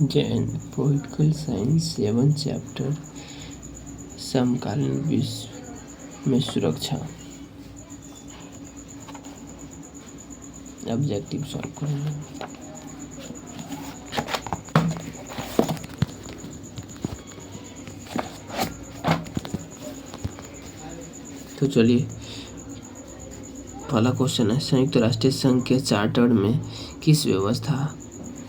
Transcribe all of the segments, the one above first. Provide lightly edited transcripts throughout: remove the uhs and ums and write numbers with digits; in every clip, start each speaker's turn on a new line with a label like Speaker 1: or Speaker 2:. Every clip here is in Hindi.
Speaker 1: जैन पॉलिटिकल साइंस 7 चैप्टर समकालीन विश्व में सुरक्षा। ऑब्जेक्टिव सॉल्व करेंगे। तो चलिए, पहला क्वेश्चन है, संयुक्त राष्ट्र संघ के चार्टर में किस व्यवस्था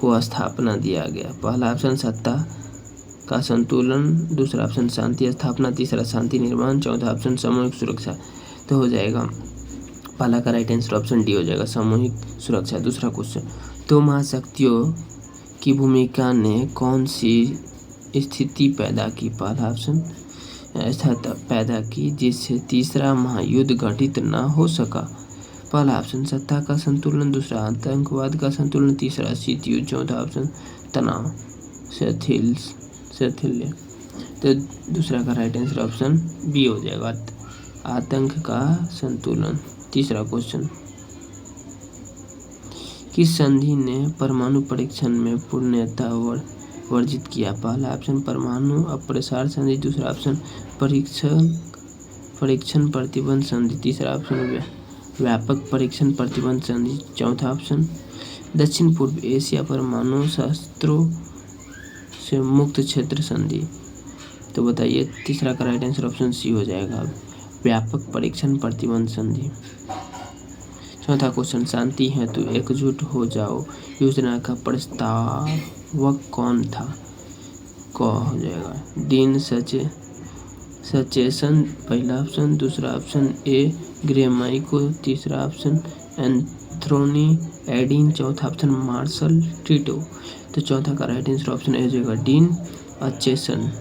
Speaker 1: को स्थापना दिया गया? पहला ऑप्शन सत्ता का संतुलन, दूसरा ऑप्शन शांति स्थापना, तीसरा शांति निर्माण, चौथा ऑप्शन सामूहिक सुरक्षा। तो हो जाएगा पहला का राइट आंसर ऑप्शन डी हो जाएगा, सामूहिक सुरक्षा। दूसरा क्वेश्चन, तो महाशक्तियों की भूमिका ने कौन सी स्थिति पैदा की? पहला ऑप्शन स्थिति पैदा की जिससे तीसरा महायुद्ध घटित न हो सका। पहला ऑप्शन सत्ता का संतुलन, दूसरा आतंकवाद का संतुलन, तीसरा शीत युद्ध, चौथा ऑप्शन तनाव शैथिल्य। तो दूसरा का राइट आंसर ऑप्शन बी हो जाएगा, आतंक का संतुलन। तीसरा क्वेश्चन, किस संधि ने परमाणु परीक्षण में पूर्णतः वर्जित किया? पहला ऑप्शन परमाणु अप्रसार संधि, दूसरा ऑप्शन परीक्षण प्रतिबंध संधि, तीसरा ऑप्शन व्यापक परीक्षण प्रतिबंध संधि, चौथा ऑप्शन दक्षिण पूर्व एशिया परमाणु शस्त्रों से मुक्त क्षेत्र संधि। तो बताइए, तीसरा का राइट आंसर ऑप्शन सी हो जाएगा, व्यापक परीक्षण प्रतिबंध संधि। चौथा क्वेश्चन, शांति हेतु एकजुट हो जाओ योजना का प्रस्तावक कौन था? क हो जाएगा डीन सचेसन, पहला ऑप्शन, दूसरा ऑप्शन ए ग्रेमाइको, तीसरा ऑप्शन एंथोनी एडिन, चौथा ऑप्शन मार्शल टिटो। तो चौथा का राइट आंसर ऑप्शन ए हो जाएगा डीन अचेसन।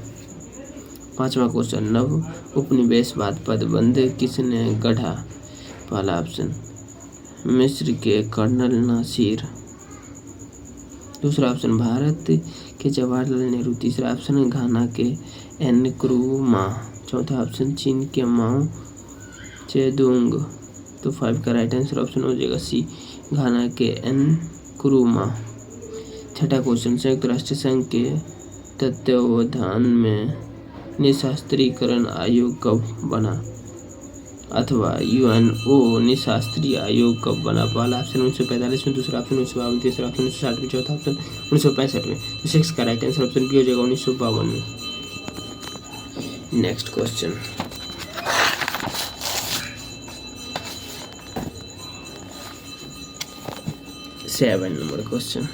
Speaker 1: पांचवा क्वेश्चन, नव उपनिवेशवाद पदबंध किसने गढ़ा? पहला ऑप्शन मिस्र के कर्नल नासिर, दूसरा ऑप्शन भारत के जवाहरलाल नेहरू, तीसरा ऑप्शन घाना के एनक्रूमा, चौथा ऑप्शन चीन के माओ चेदुंग। तो 5 का राइट आंसर ऑप्शन हो जाएगा सी, घाना के एनक्रूमा। छठा क्वेश्चन, संयुक्त राष्ट्र संघ के तत्वावधान में निशस्त्रीकरण आयोग कब बना? अथवा यूएनओ निशस्त्रीय आयोग कब बना? पहला ऑप्शन 1945 में, दूसरा ऑप्शन 1952, तीसरा ऑप्शन 1960 में, चौथा ऑप्शन 1965 में। तो 6 का राइट आंसर ऑप्शन बी हो जाएगा, 1952 में। Next question, seven number question,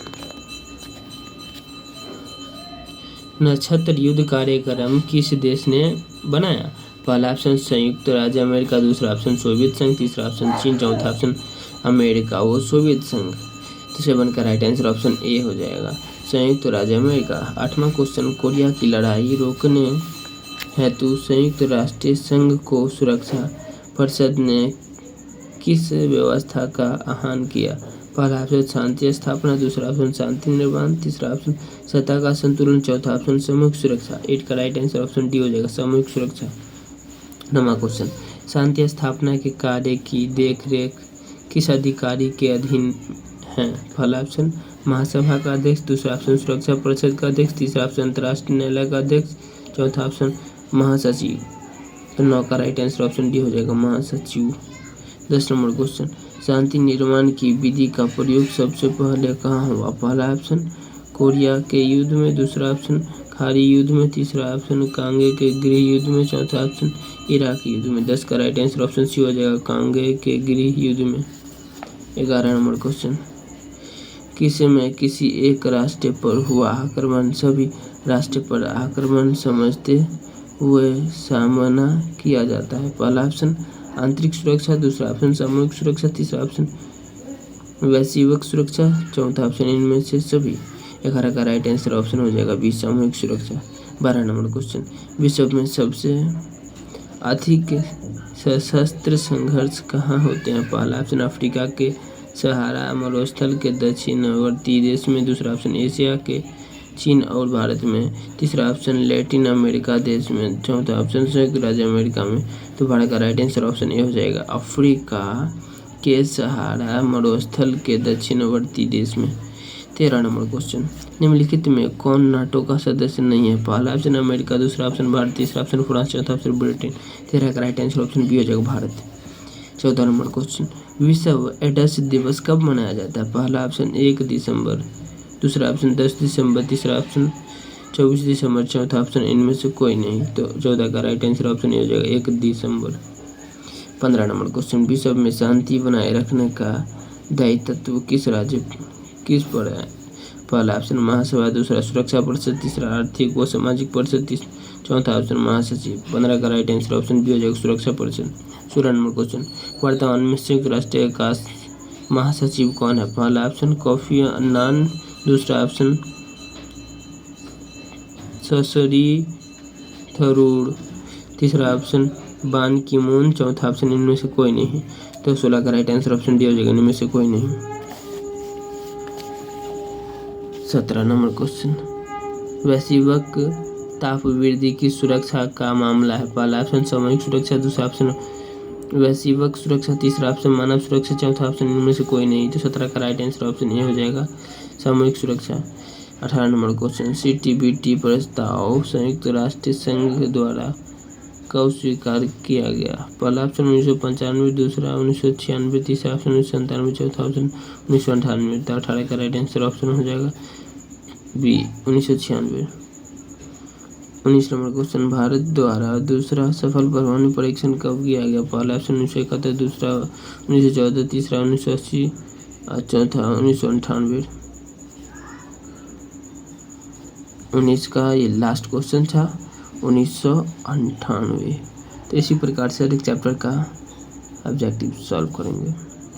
Speaker 1: नक्षत्र युद्ध कार्यक्रम किस देश ने बनाया? पहला ऑप्शन संयुक्त राज्य अमेरिका, दूसरा ऑप्शन सोवियत संघ, तीसरा ऑप्शन चीन, चौथा ऑप्शन अमेरिका वो सोवियत संघ। तो 7 का राइट आंसर ऑप्शन ए हो जाएगा, संयुक्त राज्य अमेरिका। आठवां क्वेश्चन, कोरिया की लड़ाई रोकने हेतु संयुक्त राष्ट्र संघ को सुरक्षा परिषद ने किस व्यवस्था का आह्वान किया? पहला ऑप्शन शांति स्थापना, दूसरा ऑप्शन शांति निर्माण, तीसरा ऑप्शन सत्ता का संतुलन, चौथा ऑप्शन सामूहिक सुरक्षा। 8 का राइट आंसर ऑप्शन डी हो जाएगा, सामूहिक सुरक्षा। नवा क्वेश्चन, शांति स्थापना के कार्य की देखरेख किस अधिकारी के अधीन है? पहला ऑप्शन महासभा का अध्यक्ष, दूसरा ऑप्शन सुरक्षा परिषद का अध्यक्ष, तीसरा ऑप्शन अंतर्राष्ट्रीय न्यायालय का अध्यक्ष, चौथा ऑप्शन महासचिव। तो 9 का राइट आंसर ऑप्शन डी हो जाएगा, महासचिव। 10 नंबर क्वेश्चन, शांति निर्माण की विधि का प्रयोग सबसे पहले कहाँ हुआ? पहला ऑप्शन कोरिया के युद्ध में, दूसरा ऑप्शन खाड़ी युद्ध में, तीसरा ऑप्शन कांगे के गृह युद्ध में, चौथा ऑप्शन इराक युद्ध में। 10 का राइट आंसर ऑप्शन सी हो जाएगा, कांगे के गृह युद्ध में। 11 नंबर क्वेश्चन, किसी एक राष्ट्र पर हुआ आक्रमण सभी राष्ट्र पर आक्रमण समझते हुए सामना किया जाता है? पहला ऑप्शन आंतरिक सुरक्षा, दूसरा ऑप्शन सामूहिक सुरक्षा, तीसरा ऑप्शन वैश्विक सुरक्षा, चौथा ऑप्शन इनमें से सभी। 11 का राइट आंसर ऑप्शन हो जाएगा बी, सामूहिक सुरक्षा। 12 नंबर क्वेश्चन, विश्व में सबसे अधिक सशस्त्र संघर्ष कहाँ होते हैं? पहला ऑप्शन अफ्रीका के सहारा मरुस्थल के दक्षिणवर्ती देश में, दूसरा ऑप्शन एशिया के चीन और भारत में, तीसरा ऑप्शन लैटिन अमेरिका देश में, चौथा ऑप्शन संयुक्त राज्य अमेरिका में। तो 12 का राइट आंसर ऑप्शन ए हो जाएगा, अफ्रीका के सहारा मरुस्थल के दक्षिणवर्ती देश में। 13 नंबर क्वेश्चन, निम्नलिखित में कौन नाटो का सदस्य नहीं है? पहला ऑप्शन अमेरिका, दूसरा ऑप्शन भारत, तीसरा ऑप्शन फ्रांस, चौथा ऑप्शन ब्रिटेन। 13 का राइट आंसर ऑप्शन बी हो जाएगा भारत। 14 नंबर क्वेश्चन, विश्व एड्स दिवस कब मनाया जाता है? पहला ऑप्शन 1 दिसंबर, दूसरा ऑप्शन 10 दिसंबर, तीसरा ऑप्शन 24 दिसंबर, चौथा ऑप्शन इनमें से कोई नहीं। तो 14 का राइट आंसर ऑप्शन हो जाएगा 1 दिसंबर। 15 नंबर क्वेश्चन, विश्व में शांति बनाए रखने का दायित्व किस पर है? पहला ऑप्शन महासभा, दूसरा सुरक्षा परिषद, तीसरा आर्थिक व सामाजिक परिषद, चौथा ऑप्शन महासचिव। 15 का राइट आंसर ऑप्शन बी हो जाएगा सुरक्षा परिषद। 16 नंबर क्वेश्चन, वर्तमान में संयुक्त राष्ट्र का महासचिव कौन है? पहला ऑप्शन कोफी अन्नान, दूसरा ऑप्शन शशरी थरूर, तीसरा ऑप्शन बान की मून, चौथा ऑप्शन इनमें से कोई नहीं। तो 16 का राइट आंसर ऑप्शन डी हो जाएगा इनमें से कोई नहीं। 17 नंबर क्वेश्चन, वैश्विक ताप वृद्धि की सुरक्षा का मामला है? पहला ऑप्शन सामूहिक सुरक्षा, दूसरा ऑप्शन वैश्विक सुरक्षा, तीसरा ऑप्शन मानव सुरक्षा, चौथा ऑप्शन इनमें से कोई नहीं। तो 17 का राइट आंसर ऑप्शन ए हो जाएगा सामूहिक सुरक्षा। 18 नंबर क्वेश्चन, CTBT प्रस्ताव संयुक्त राष्ट्र संघ द्वारा कब स्वीकार किया गया? पहला ऑप्शन 1995, दूसरा 1996, तीसरा ऑप्शन 1997, चौथा ऑप्शन 1998। तो 18 का राइट आंसर ऑप्शन हो जाएगा बी 1996। 19 नंबर क्वेश्चन, भारत द्वारा दूसरा सफल परमाणु परीक्षण कब किया गया? पहला ऑप्शन 1971, दूसरा 1914, तीसरा 1980 और चौथा 1998। 19 का ये लास्ट क्वेश्चन था 1998। तो इसी प्रकार से हर एक चैप्टर का ऑब्जेक्टिव सॉल्व करेंगे।